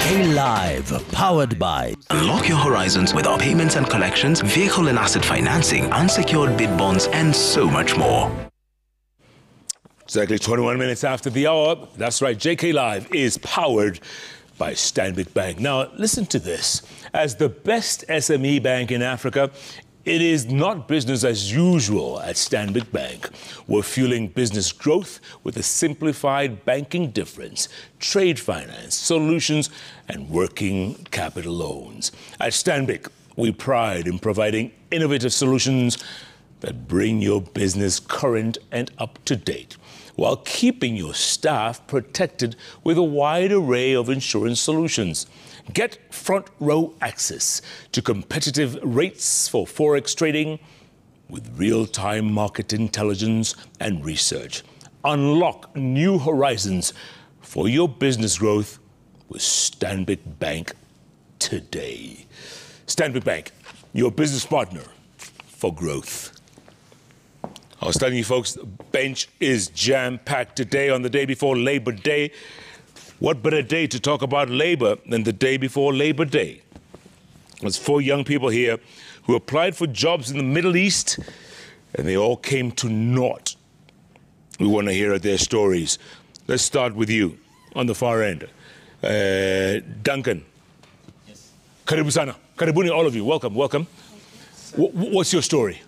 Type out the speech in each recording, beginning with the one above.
JKLIVE, powered by. Unlock your horizons with our payments and collections, vehicle and asset financing, unsecured bid bonds, and so much more. Exactly 21 minutes after the hour. That's right, JKLIVE is powered by Stanbic Bank. Now, listen to this. As the best SME bank in Africa, it is not business as usual at Stanbic Bank. We're fueling business growth with a simplified banking difference, trade finance, solutions, and working capital loans. At Stanbic, we pride in providing innovative solutions that bring your business current and up to date, while keeping your staff protected with a wide array of insurance solutions. Get front row access to competitive rates for Forex trading with real-time market intelligence and research. Unlock new horizons for your business growth with Stanbic Bank today. Stanbic Bank, your business partner for growth. I was telling you folks, the bench is jam-packed today on the day before Labor Day. What better day to talk about labor than the day before Labor Day? There's 4 young people here who applied for jobs in the Middle East, and they all came to naught. We want to hear their stories. Let's start with you on the far end. Duncan. Yes. Karibu sana. Karibuni, all of you. Welcome, welcome. What's your story?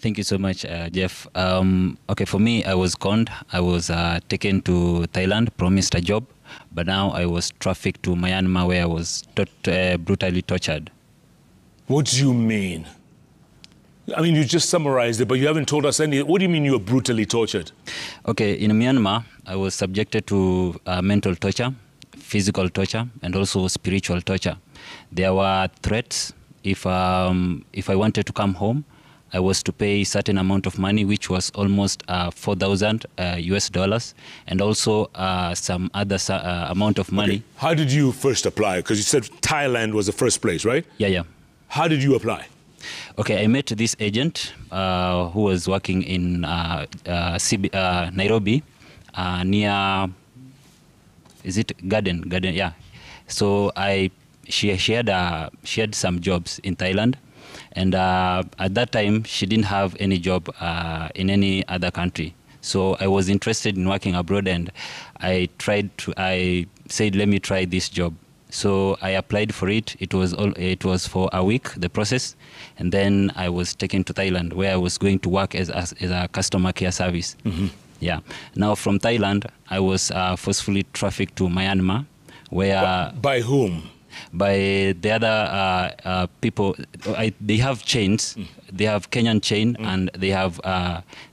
Thank you so much, Jeff. Okay, for me, I was conned. I was taken to Thailand, promised a job, but now I was trafficked to Myanmar where I was brutally tortured. What do you mean? I mean, you just summarized it, but you haven't told us any. What do you mean you were brutally tortured? Okay, in Myanmar, I was subjected to mental torture, physical torture, and also spiritual torture. There were threats. If I wanted to come home, I was to pay a certain amount of money, which was almost 4,000 US dollars, and also some other amount of money. Okay. How did you first apply? Because you said Thailand was the first place, right? Yeah. How did you apply? Okay, I met this agent who was working in Nairobi, near, is it Garden? Yeah. So she had some jobs in Thailand. And at that time, she didn't have any job in any other country. So I was interested in working abroad, and I said, let me try this job. So I applied for it. It was for a week, the process. And then I was taken to Thailand, where I was going to work as a customer care service. Mm-hmm. Yeah. Now from Thailand, I was forcefully trafficked to Myanmar, where... By whom? By the other people. They have chains. They have Kenyan chain, and they have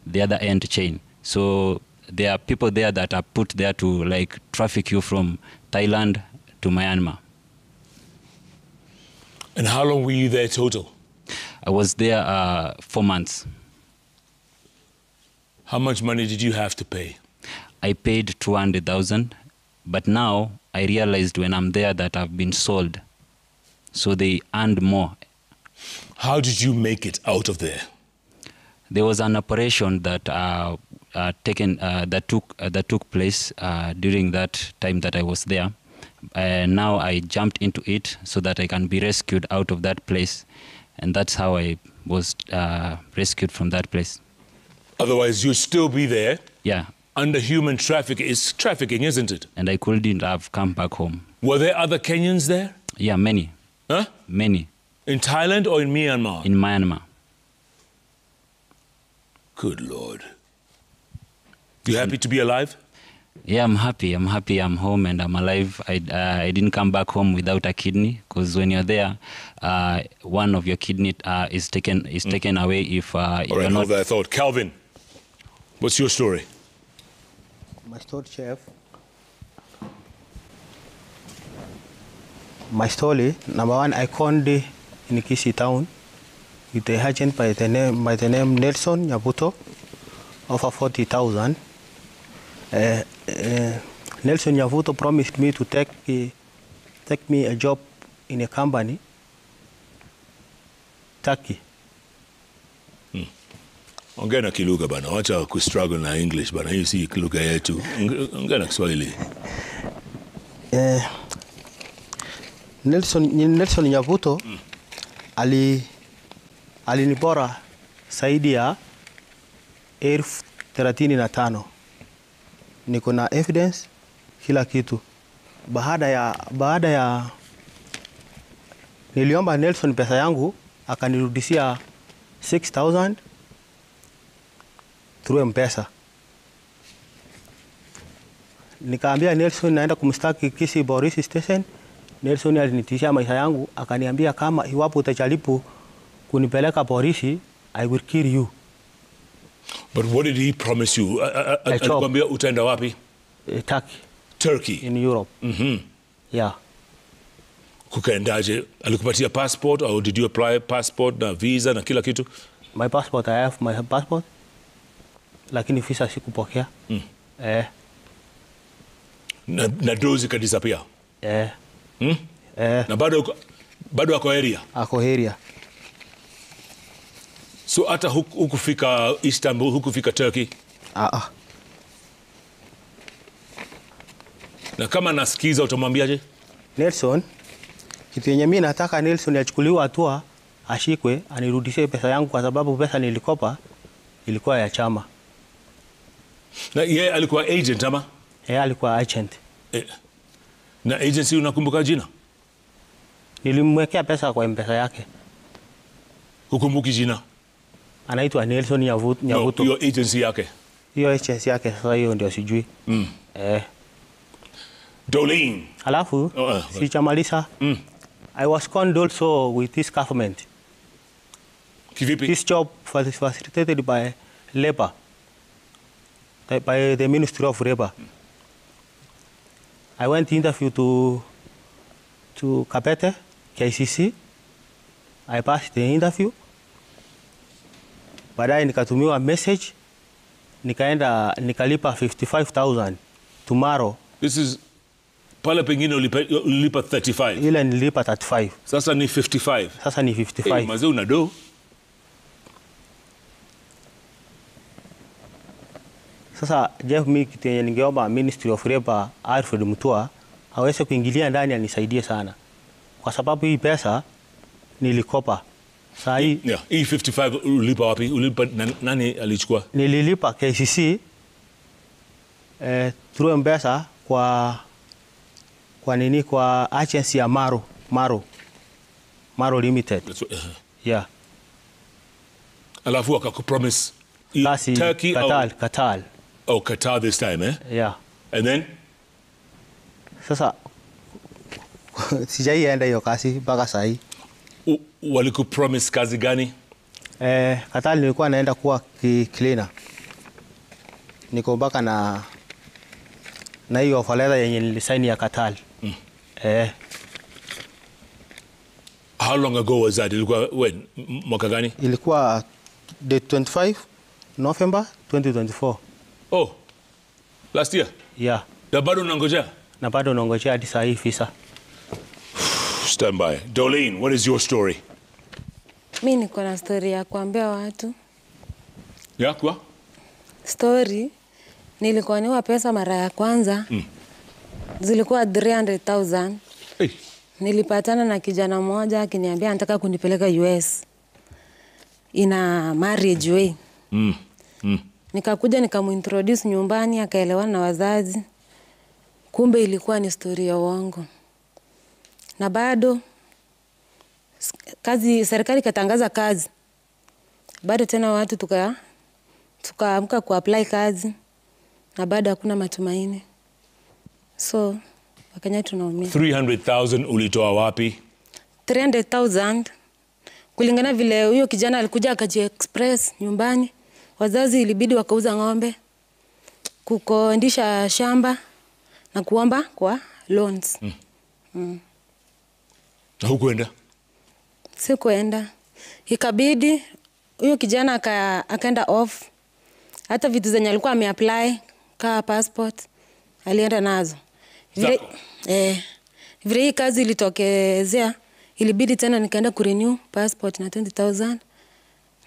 the other end chain. So there are people there that are put there to like traffic you from Thailand to Myanmar. And how long were you there total? I was there 4 months. How much money did you have to pay? I paid 200,000, but now I realized when I'm there that I've been sold. So they earned more. How did you make it out of there? There was an operation that took place during that time that I was there. Now I jumped into it so that I can be rescued out of that place, and that's how I was rescued from that place. Otherwise, you'd still be there. Yeah. Under human trafficking. It's trafficking, isn't it? And I couldn't have come back home. Were there other Kenyans there? Yeah, many. Huh? Many. In Thailand or in Myanmar? In Myanmar. Good Lord. You happy to be alive? Yeah, I'm happy. I'm home and I'm alive. I didn't come back home without a kidney, because when you're there, one of your kidney is taken away if all right, you're not... hold that thought. Calvin, what's your story? My story, Chef. My story, number one, I conned in Kisi town with a agent by the name Nelson Nyabuto, offer 40,000. Nelson Nyabuto promised me to take me a job in a company, Turkey. Ongea na kilugha bana, wacha kustruggle na English bana, hii si lugha yetu. Ongea na Kiswahili. Nelson Nyabuto alinibora zaidi ya 35,000. Niko na evidence kila kitu. Baada ya niliomba Nelson pesa yangu akanirudishia 6,000 through M-Pesa. Nikaambia Nelson naenda kumstaki kisi Boris Station. Nelson alinitishia maisha yangu, akaniambia kama iwapo utajaribu kunipeleka polisi, I will kill you. But what did he promise you? Alikwambia utaenda wapi? Turkey. In Europe. Yeah. Kukaendaje? Alikupatia passport or did you apply passport na visa na kila kitu? My passport, I have my passport. Lakini visa sikupokea. Na dozi ka disappear? Na bado ako area? Ako area. So hata hukufika Istanbul, hukufika Turkey? Na kama nasikiza utamwambiaje? Nelson, kitu yenye mimi nataka Nelson achukuliwe hatua, ashikwe, anirudishie pesa yangu kwa sababu pesa nilikopa ilikuwa ya chama. Na yeye alikuwa agent ama? Yeye alikuwa agent. Na agency unakumbuka jina? Nilimwekea pesa kwa M-Pesa yake. Hukumbuki jina? Anaitwa Nelson Nyabuto. No, hiyo agency yake. Hiyo agency yake sasa hiyo ndio sijui. Dolin. Alafu sichamaliza. I was conned also with this government. Kivipi? This job was facilitated by labor. By the Ministry of Labor. I went to interview to Kabete, KCC. I passed the interview. Baadaye nikatumiwa message, nikalipa 55,000 tomorrow. This is pale pengine ulipa 35. Ile nilipa 35. Sasa ni 55. Sasa ni 55. Mazee unado. Sasa Jeff, mimi kitu yenye ningeomba Ministry of Labor Alfred Mutua aweze kuingilia ndani anisaidie sana. Kwa sababu hii pesa nilikopa. Sasa hii hii 55 ulipa wapi? Ulipa nani alichukua? Nililipa KCC through M-Pesa kwa agency ya Maro Limited. Yeah. Alafu akakupromise Turkey, Qatar. Oh, Qatar this time, eh? Yeah. And then? Sasa sijaienda hiyo kazi mpaka saa hii. Walikupromise kazi gani? Qatar nilikuwa naenda kuwa cleaner. Niko mpaka na hiyo offer letter yenye nilisaini ya Qatar. How long ago was that? Ilikuwa when? Mwaka gani? Ilikuwa the 25 November 2024. Oh, last year? Yeah. Na bado unangojea? Na bado unangojea hadi saa hii visa. Stand by. Dolin, what is your story? Mimi niko na story ya kuambia watu. Ya kwa? Story, nilikuwa niwa pesa mara ya kwanza. Zilikuwa 300,000. Hey. Nilipatana na kijana mmoja akiniambia anataka kunipeleka US. Ina marriage way. Nikakuja nikamuintroduce nyumbani, akaelewana na wazazi. Kumbe ilikuwa ni story ya uongo. Na bado serikali katangaza kazi. Bado tena watu tukaamka kuapply kazi. Na bado hakuna matumaini. So Wakenya tunaumia. 300,000 ulitoa wapi? 300,000 kulingana vile huyo kijana alikuja akaji-express nyumbani. Wazazi ilibidi wakauza ng'ombe, kukodisha shamba na kuomba kwa loans. Na hukuenda? Sikuenda. Ikabidi huyo kijana akaenda off. Hata vitu zenye alikuwa ameapply ka passport alienda nazo. Vile hii kazi ilitokezea, ilibidi tena nikaenda kurenew passport na 20,000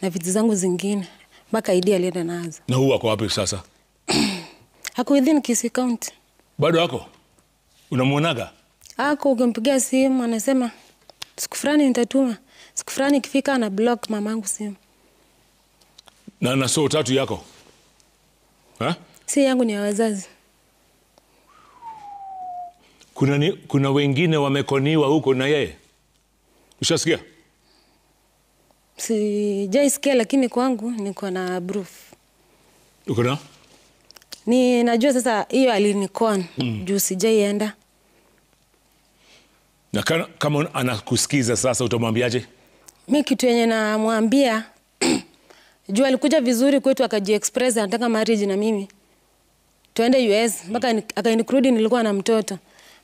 na vitu zangu zingine. Mpaka ID alienda nazo. Na huwa kwa wapi sasa? Hako within Kisii County. Bado hako? Unamuonaga? Ako ukimpigia simu anasema siku fulani nitatuma. Siku fulani ikifika na block mamangu simu. Na so tatu yako? Ha? Si yangu, ni ya wazazi. Kuna wengine wamekoniwa huko na yeye? Ushasikia? Sijaisikia, lakini kwangu niko na proof. Uko na? Ni najua sasa hiyo alinikon juu sijaienda. Na kama anakusikiza sasa utamwambiaje? Mimi kitu yenye namwambia juu alikuja vizuri kwetu akaji-express anataka marriage na mimi. Tuende US mpaka akanikurudi, nilikuwa na mtoto.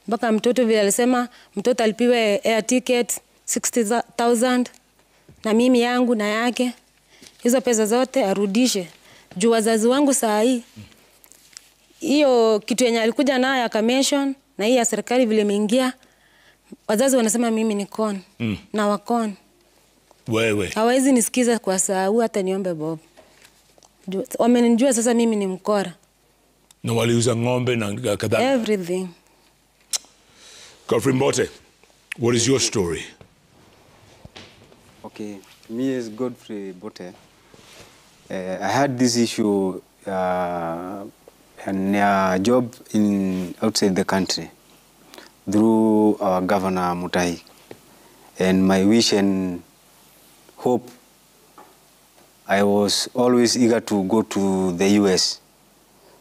Mpaka mtoto vile alisema mtoto alipiwe air ticket 60,000 na mimi yangu na yake. Hizo pesa zote arudishe. Juu wazazi wangu saa hii hiyo kitu yenye alikuja nayo akamention na hii ya serikali vile imeingia, wazazi wanasema mimi ni con na wakon. Wewe hawezi nisikiza kwa saa huu hata niombe Bob. Wamenijua sasa mimi ni mkora. Na waliuza ng'ombe na kadhalika. Everything. Godfrey Mbote, what is your story? Okay, me as Godfrey Mbote, I had this issue and a job outside the country through our Governor Mutahi. And my wish and hope, I was always eager to go to the US.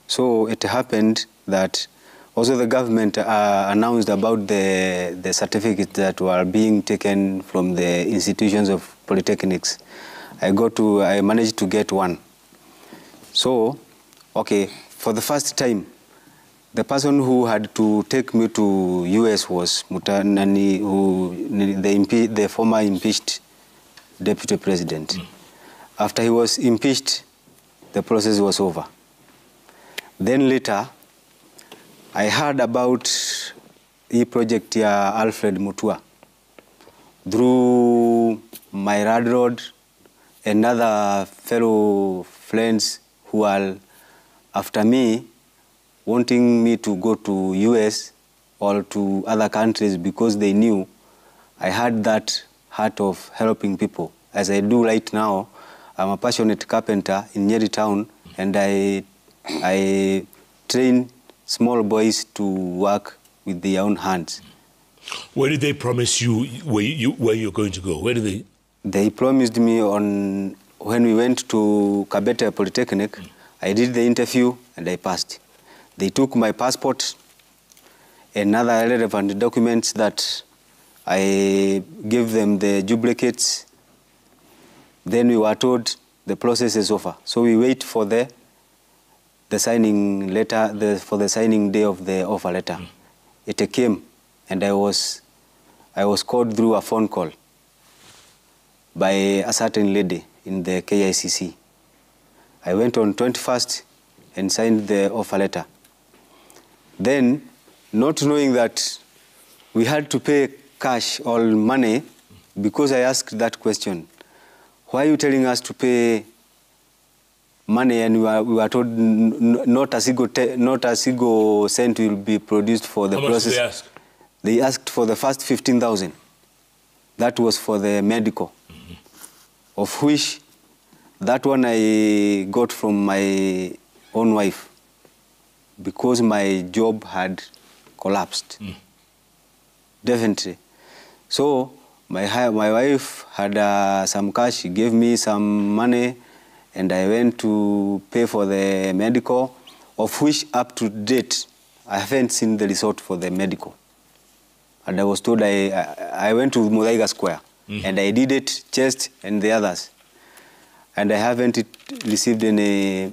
So it happened that also the government announced about the certificates that were being taken from the institutions of polytechnics. I managed to get one. So, okay, for the first time, the person who had to take me to US was Mutanani, the former impeached deputy president. After he was impeached, the process was over. Then later, I heard about the project here, Alfred Mutua, through my Radrod and other fellow friends who are after me, wanting me to go to US or to other countries because they knew I had that heart of helping people. As I do right now, I'm a passionate carpenter in Nyeri town, and I train small boys to work with their own hands. Where did they promise you where you're going to go? Where did they? They promised me when we went to Kabete Polytechnic, I did the interview and I passed. They took my passport and other relevant documents that I gave them the duplicates. Then we were told the process is over. So we wait for the signing letter, for the signing day of the offer letter. It came, and I was called through a phone call by a certain lady in the KICC. I went on 21st and signed the offer letter. Then, not knowing that we had to pay cash or money, because I asked that question, why are you telling us to pay money and we were told not a single cent will be produced for the process? How much did they ask? They asked for the first 15,000. That was for the medical, of which that one I got from my own wife because my job had collapsed. Definitely. So my wife had some cash. She gave me some money, and I went to pay for the medical, of which up to date I haven't seen the result for the medical. And I was told I went to Muthaiga Square, and I did it, chest and the others, and I haven't received any.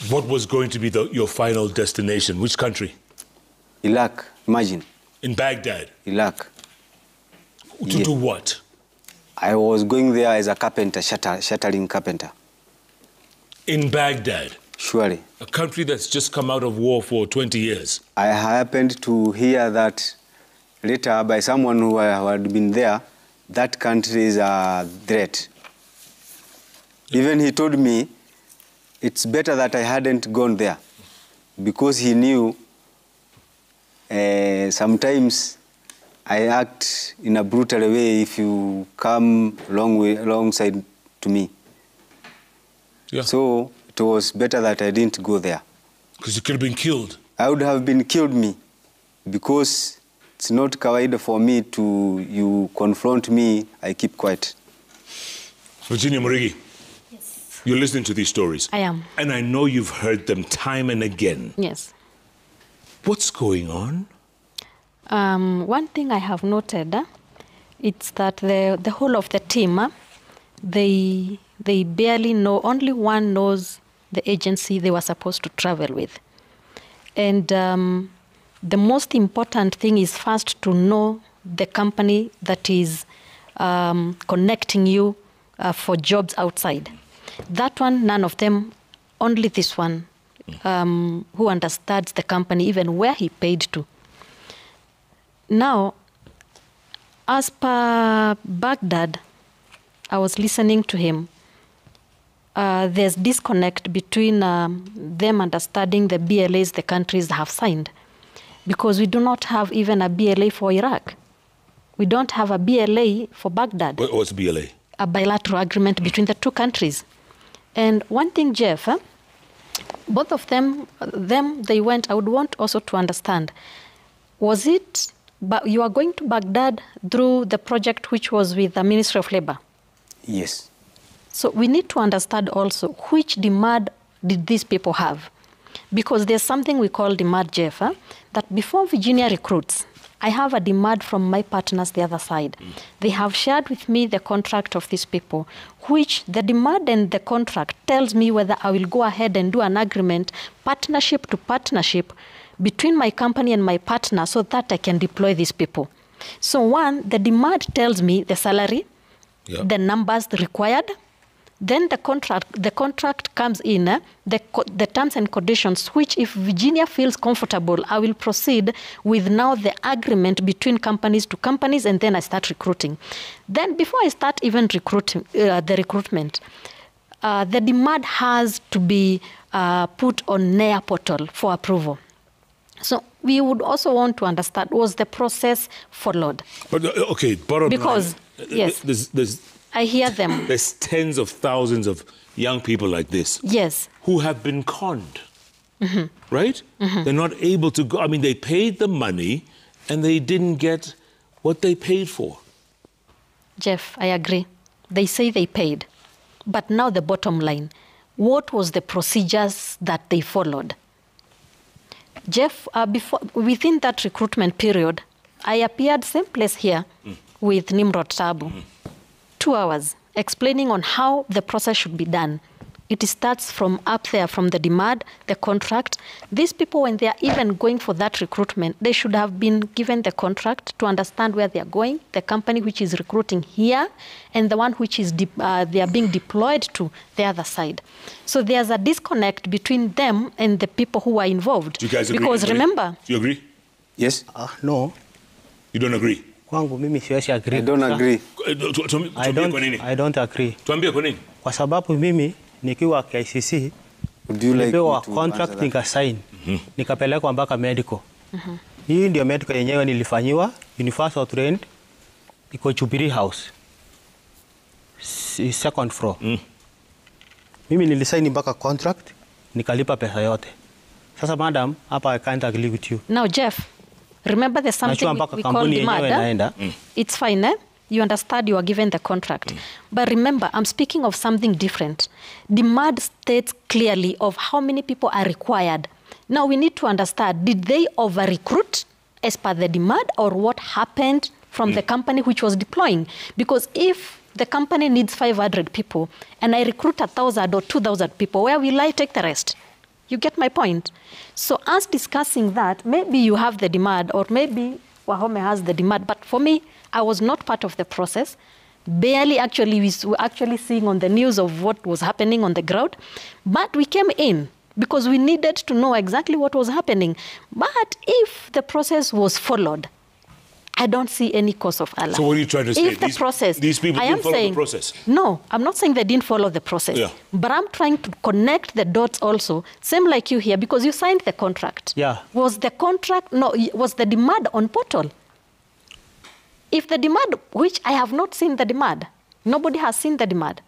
What was going to be your final destination? Which country? Iraq, imagine. In Baghdad? Iraq. To do what? I was going there as a carpenter, shuttering carpenter. In Baghdad? Surely. A country that's just come out of war for 20 years. I happened to hear that later by someone who had been there, that country is a threat. Even he told me it's better that I hadn't gone there, because he knew sometimes I act in a brutal way if you come alongside to me. Yeah. So it was better that I didn't go there. Because you could have been killed. I would have been killed me because it's not kawaida for me to, you confront me, I keep quiet. Virginia Murigi, Yes. you're listening to these stories. I am. And I know you've heard them time and again. Yes. What's going on? One thing I have noted, it's that the whole of the team, they barely know, only one knows the agency they were supposed to travel with. And the most important thing is first to know the company that is connecting you for jobs outside. That one, none of them, only this one, who understands the company, even where he paid to. Now, as per Baghdad, I was listening to him. There's disconnect between them understanding the BLAs the countries have signed, because we do not have even a BLA for Iraq. We don't have a BLA for Baghdad. What's BLA? A bilateral agreement between the two countries. And one thing, Jeff, both of them, they went, I would want also to understand, was it, but you are going to Baghdad through the project which was with the Ministry of Labor? Yes. So we need to understand also which demand did these people have? Because there's something we call demand, Jeff, that before Virginia recruits, I have a demand from my partners the other side. They have shared with me the contract of these people, which the demand and the contract tells me whether I will go ahead and do an agreement, partnership to partnership, between my company and my partner so that I can deploy these people. So one, the demand tells me the salary, the numbers required. Then the contract comes in, the terms and conditions, which if Virginia feels comfortable, I will proceed with now the agreement between companies to companies, and then I start recruiting. Then before I start even recruiting, the recruitment, the demand has to be put on NAIA portal for approval. So we would also want to understand, was the process followed? But okay, bottom because, line, yes, there's I hear them. There's tens of thousands of young people like this. Yes. Who have been conned, right? They're not able to go. I mean, they paid the money and they didn't get what they paid for. Jeff, I agree. They say they paid. But now the bottom line, what was the procedures that they followed? Jeff, within that recruitment period, I appeared same place here with Nimrod Tabu. 2 hours explaining on how the process should be done. It starts from up there, from the demand, the contract. These people, when they are even going for that recruitment, they should have been given the contract to understand where they are going, the company which is recruiting here, and the one which is they are being deployed to the other side. So there's a disconnect between them and the people who are involved. Do you guys agree? Because remember... Do you agree? Yes. No. You don't agree? Kwangu mimi siwezi agree. I don't agree. I don't agree. Tuambie kwa nini? Kwa sababu mimi nikiwa KICC nilipewa contract nikasign, nikapelekwa mpaka medical. Hii ndio medical yenyewe nilifanyiwa, Universal Trend, iko Jubilee House, second floor. Mimi nilisign mpaka contract, nikalipa pesa yote. Sasa madam, hapa I can't agree with you. Now Jeff, remember there's something we call demand. It's fine, eh? You understand you are given the contract. But remember, I'm speaking of something different. Demand states clearly of how many people are required. Now we need to understand, did they over-recruit as per the demand, or what happened from the company which was deploying? Because if the company needs 500 people and I recruit 1,000 or 2,000 people, where will I take the rest? You get my point? So us discussing that, maybe you have the demand, or maybe Wahome has the demand. But for me, I was not part of the process. Barely actually, we were actually seeing on the news of what was happening on the ground. But we came in because we needed to know exactly what was happening. But if the process was followed, I don't see any cause of alarm. So what are you trying to say? If the process, these people didn't follow the process? No, I'm not saying they didn't follow the process. Yeah. But I'm trying to connect the dots also, same like you here, because you signed the contract. Yeah. Was the contract, no, was the demand on portal? If the demand, which I have not seen the demand, nobody has seen the demand.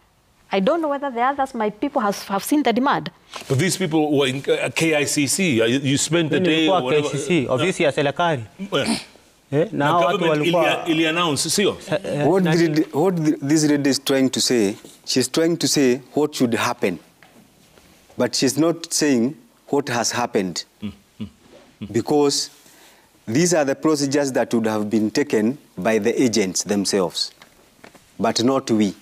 I don't know whether the others, my people, have seen the demand. But these people were in KICC. You spent the day or whatever. KICC, ofisi ya serikali. Now government ili announce, sio? What this lady is trying to say, she's trying to say what should happen. But she's not saying what has happened. Because these are the procedures that would have been taken by the agents themselves, but not we.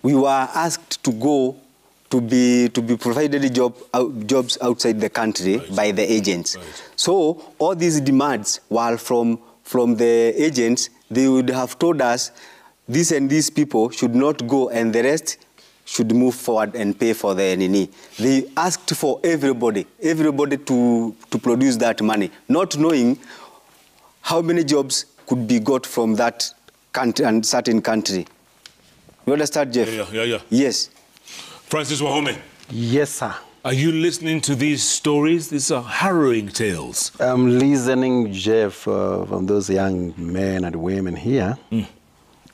We were asked to go to be provided jobs outside the country by the agents. Right. So all these demands were from the agents. They would have told us this and these people should not go and the rest should move forward and pay for the NNE. They asked for everybody to produce that money, not knowing how many jobs could be got from that country and certain country. You understand, Jeff? Yeah. Yes. Francis Wahome. Yes, sir. Are you listening to these stories? These are harrowing tales. I'm listening, Jeff, from those young men and women here,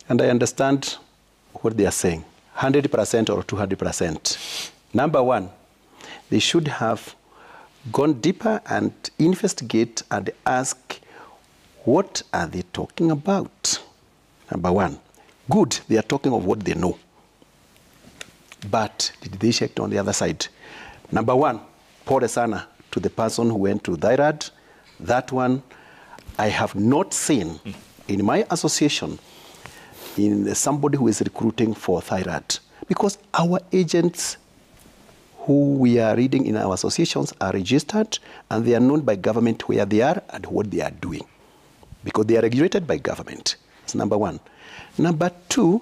and I understand what they are saying, 100% or 200%. Number one, they should have gone deeper and investigate and ask, what are they talking about? Number one. Good, they are talking of what they know. But did they check on the other side? Number one, pole sana to the person who went to Dairad. That one, I have not seen in my association in somebody who is recruiting for Dairad. Because our agents who we are reading in our associations are registered and they are known by government where they are and what they are doing. Because they are regulated by government. That's number one. Number two,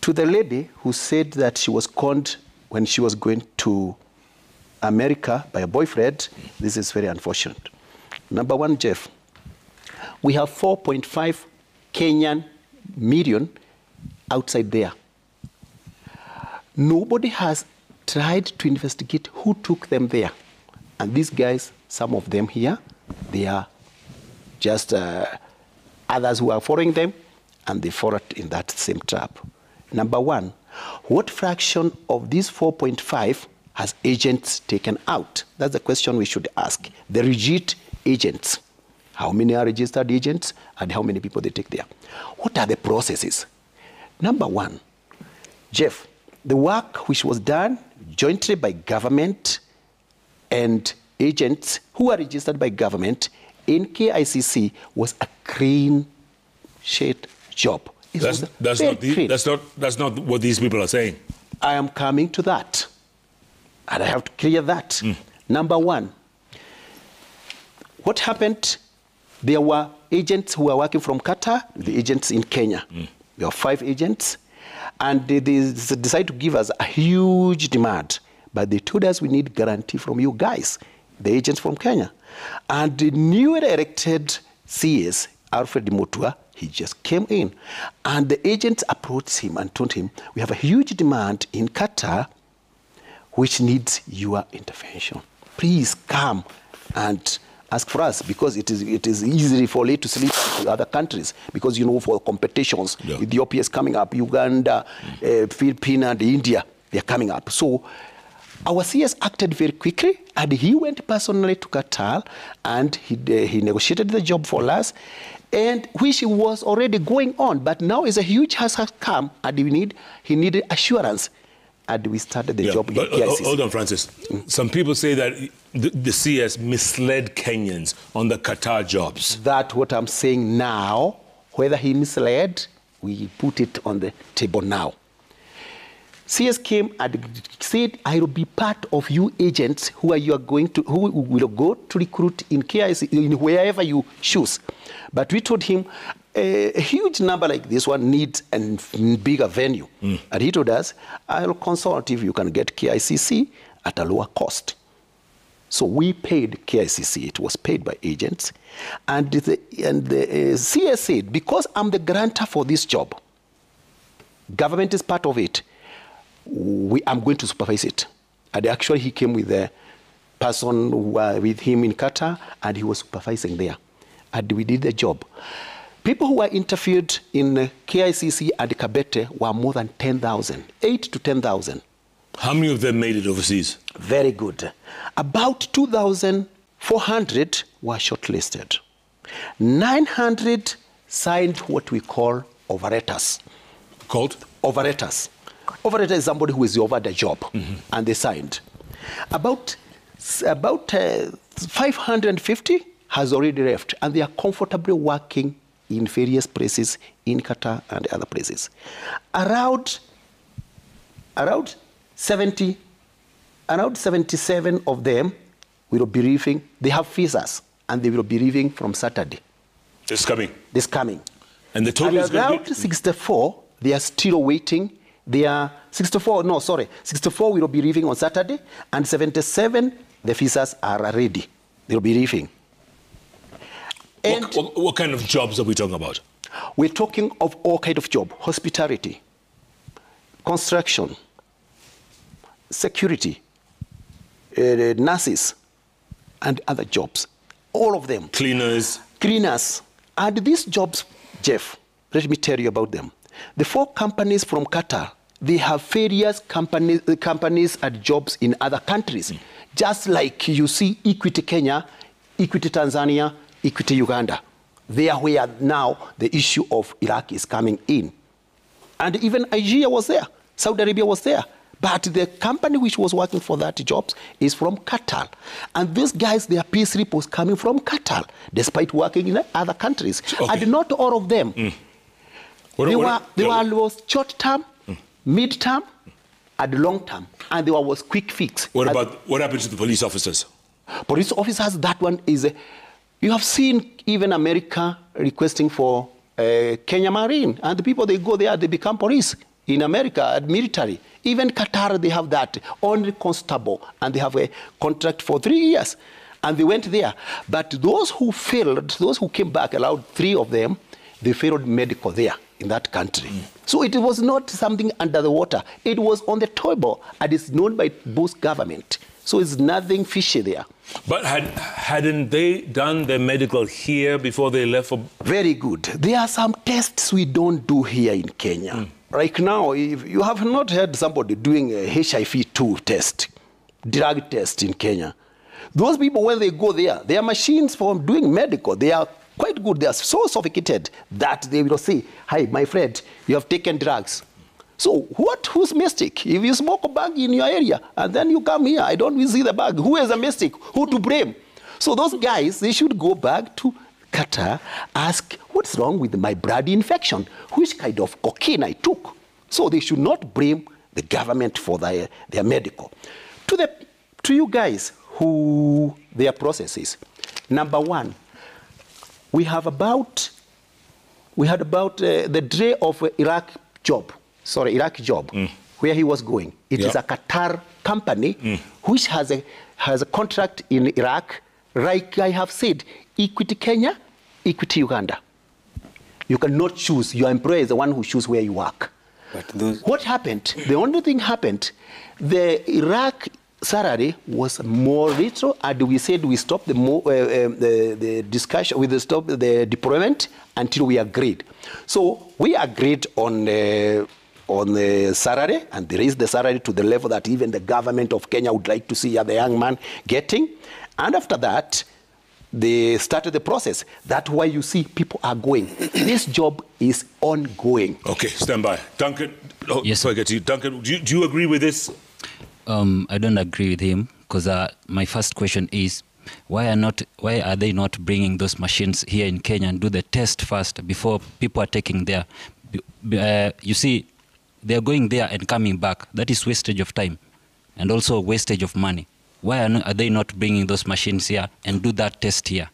to the lady who said that she was conned when she was going to America by a boyfriend, this is very unfortunate. Number one, Jeff, we have 4.5 Kenyan million outside there. Nobody has tried to investigate who took them there. And these guys, some of them here, they are just others who are following them, and they fall in that same trap. Number one, what fraction of these 4.5 has agents taken out? That's the question we should ask. The rigid agents. How many are registered agents and how many people they take there? What are the processes? Number one, Jeff, the work which was done jointly by government and agents who are registered by government in KICC was a clean sheet job. That's not what these people are saying. I am coming to that. And I have to clear that. Number one, what happened? There were agents who were working from Qatar, the agents in Kenya. There were 5 agents. And they decided to give us a huge demand. But they told us we need guarantee from you guys, the agents from Kenya. And the newly elected CS, Alfred Mutua, he just came in. And the agents approached him and told him, we have a huge demand in Qatar which needs your intervention. Please come and ask for us, because it is easy for late to sleep to other countries, because, you know, for competitions, Ethiopia is coming up, Uganda, Philippines and India, they're coming up. So our CS acted very quickly, and he went personally to Qatar, and he negotiated the job for us, and which was already going on, but now is a huge has come, and he needed assurance. And we started the job. But hold on, Francis. Some people say that the CS misled Kenyans on the Qatar jobs. That's what I'm saying now. Whether he misled, we put it on the table now. CS came and said, I will be part of you agents who will go to recruit in KIC, in wherever you choose. But we told him, a huge number like this one needs a bigger venue. And he told us, I'll consult if you can get KICC at a lower cost. So we paid KICC. It was paid by agents. And the CS said, because I'm the grantor for this job, government is part of it, I'm going to supervise it. And actually he came with a person who was with him in Qatar, and he was supervising there. And we did the job. People who were interviewed in KICC and Kabete were more than 10,000, 8 to 10,000. How many of them made it overseas? Very good. About 2,400 were shortlisted. 900 signed what we call overraters. Called? Overraters. Overrater is somebody who is over the job, and they signed. About 550 has already left, and they are comfortably working in various places in Qatar and other places. Around 77 of them will be leaving. They have visas, and they will be leaving from Saturday. This coming? This coming. And the total is around 64, they are still waiting. They are 64 will be leaving on Saturday, and 77, the visas are ready. They'll be leaving. And what kind of jobs are we talking about? We're talking of all kinds of jobs: hospitality, construction, security, nurses, and other jobs. All of them. Cleaners. Cleaners. And these jobs, Jeff, let me tell you about them. The 4 companies from Qatar, they have various companies and jobs in other countries. Just like you see Equity Kenya, Equity Tanzania, Equity Uganda. They are where now the issue of Iraq is coming in. And even Nigeria was there. Saudi Arabia was there. But the company which was working for that jobs is from Qatar. And these guys, their pay slip was coming from Qatar, despite working in other countries. Okay. And not all of them. They were short-term, mid-term, and long-term. And there was quick fix. What happened to the police officers? Police officers, that one is... you have seen even America requesting for Kenya Marine. And the people, they go there, they become police in America, military. Even Qatar, they have that, only constable. And they have a contract for 3 years. And they went there. But those who failed, those who came back, allowed 3 of them, they failed medical there in that country. So it was not something under the water. It was on the table, and it's known by both government. So it's nothing fishy there. But hadn't they done their medical here before they left for... Very good. There are some tests we don't do here in Kenya. Right now, if you have not heard somebody doing a HIV-2 test, drug test in Kenya. Those people, when they go there, their machines for doing medical, they are quite good. They are so sophisticated that they will say, "Hi, my friend, you have taken drugs." So who's mistake? If you smoke a bag in your area and then you come here, I don't see the bag. Who is a mistake? Who to blame? So those guys, they should go back to Qatar, ask, what's wrong with my blood infection? Which kind of cocaine I took? So they should not blame the government for their medical. To you guys who their processes. Number one, we had about the day of Iraq job, where he was going. It is a Qatar company which has a contract in Iraq, like I have said, Equity Kenya, Equity Uganda. You cannot choose. Your employer is the one who chooses where you work. What happened? The only thing happened, the Iraq salary was more little, and we said we stopped the discussion, we stopped the deployment until we agreed. So we agreed on the salary, and they raised the salary to the level that even the government of Kenya would like to see the young man getting. And after that, they started the process. That's why you see people are going. This job is ongoing. Okay, stand by. Duncan, yes. Before I get to you, Duncan, do you agree with this? I don't agree with him, because my first question is, why are they not bringing those machines here in Kenya and do the test first before people are taking there? You see, they're going there and coming back. That is wastage of time and also wastage of money. Why are they not bringing those machines here and do that test here?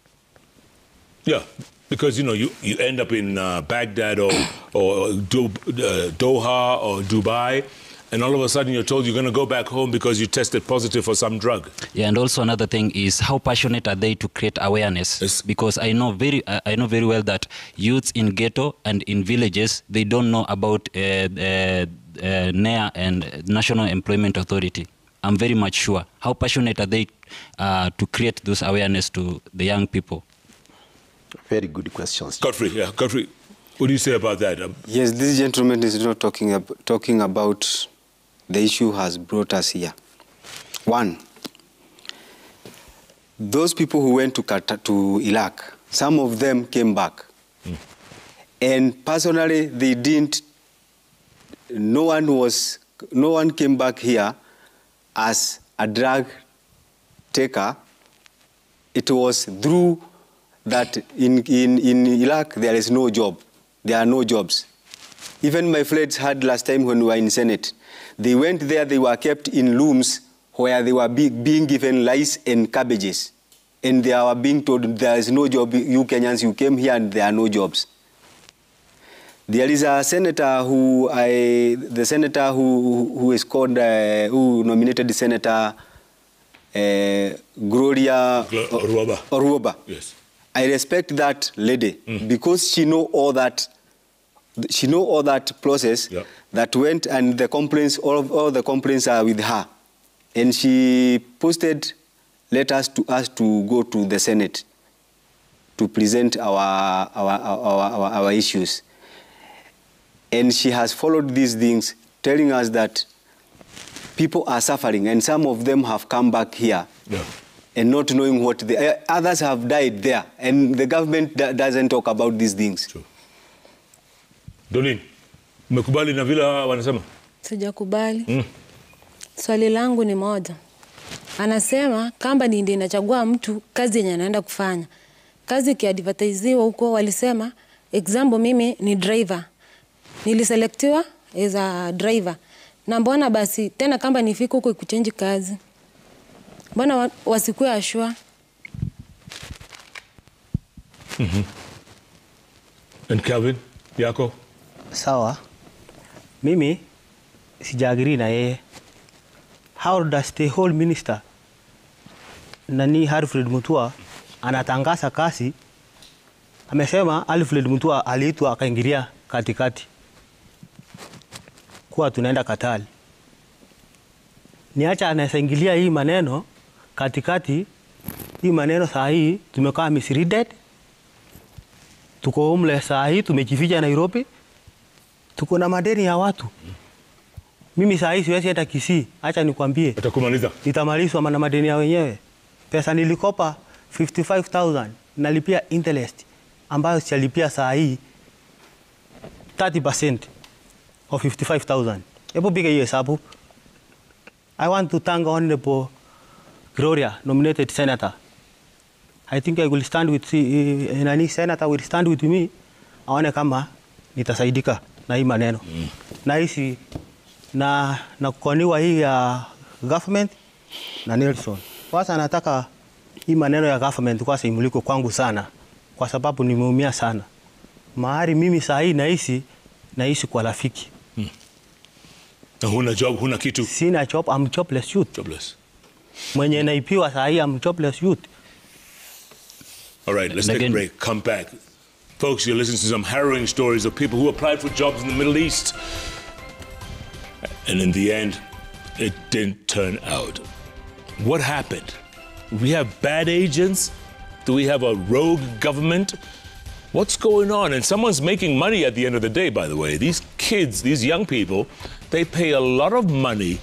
Yeah, because, you end up in Baghdad or Doha or Dubai, And all of a sudden you're told you're going to go back home because you tested positive for some drug. Yeah, and also another thing is how passionate are they to create awareness? Yes. Because I know very well that youths in ghetto and in villages, they don't know about NEA and National Employment Authority. I'm very much sure. How passionate are they to create those awareness to the young people? Very good questions. Godfrey, what do you say about that? Yes, this gentleman is not talking about the issue has brought us here. One, those people who went to Iraq, some of them came back. And personally, they didn't, no one came back here as a drug taker. It was through that in Iraq, there is no job. There are no jobs. Even my friends had last time when we were in Senate. They went there, they were kept in rooms where they were being given rice and cabbages. And they were being told there is no job, you Kenyans, you came here and there are no jobs. There is a senator who is called, who nominated the Senator Gloria Oruoba. Yes. I respect that lady because she know all that. She know all that process that went, and the complaints, all the complaints are with her, and she posted letters to us to go to the Senate to present our issues, and she has followed these things, telling us that people are suffering, and some of them have come back here. And not knowing what others have died there, and the government doesn't talk about these things. True. Dolin, umekubali na vile wanasema? Sijakubali. Swali langu ni moja. Anasema company ndio inachagua mtu kazi yenye anaenda kufanya. Kazi kiadvertisewa huko walisema, example mimi ni driver. Niliselectiwa as a driver. Na mbona basi tena company ifike huko ikuchange kazi? Mbona wasikue ashua? And Calvin, yako? Sawa. Mimi sijaagiri na yeye. How does the whole minister nani Alfred Mutua anatangaza kasi? Amesema Alfred Mutua aliitwa akaingilia katikati kuwa tunaenda Katali. Niacha anaingilia hii maneno katikati. Hii maneno saa hii tumekaa misreaded. Tuko homeless saa hii, tumejificha Nairobi. Tuko na madeni ya watu. Mimi saa hii siwezi hata Kisii. Acha nikwambie. Utakumaliza. Nitamalizwa na madeni ya wenyewe. Pesa nilikopa 55,000 nalipia interest ambayo sijalipia saa hii 30% of 55,000. Hebu piga hiyo hesabu. I want to thank Honorable Gloria, nominated senator. I think I will stand with nani senator will stand with me. Aone kama nitasaidika na hii maneno. Na hisi na kukoniwa hii ya government na Nelson. Kwanza nataka hii maneno ya government kwanza imuliko kwangu sana, kwa sababu nimeumia sana. Mahari mimi saa hii naishi kwa rafiki. Na huna job, huna kitu? Sina job, I'm jobless youth. Jobless. Mwenye naipiwa saa hii I'm jobless youth. All right, let's take a break. Come back. Folks, you're listening to some harrowing stories of people who applied for jobs in the Middle East. And in the end, it didn't turn out. What happened? We have bad agents? Do we have a rogue government? What's going on? And someone's making money at the end of the day, by the way. These kids, these young people, they pay a lot of money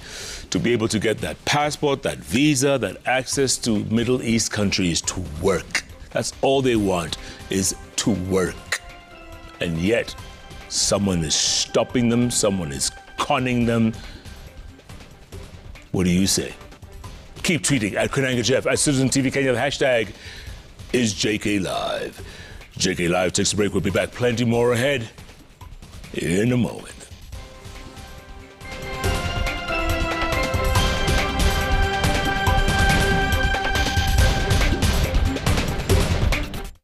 to be able to get that passport, that visa, that access to Middle East countries to work. That's all they want, is to work. And yet, someone is stopping them, someone is conning them. What do you say? Keep tweeting at Koinange Jeff, at Citizen TV Kenya. The hashtag is JKLIVE. JKLIVE takes a break. We'll be back. Plenty more ahead in a moment.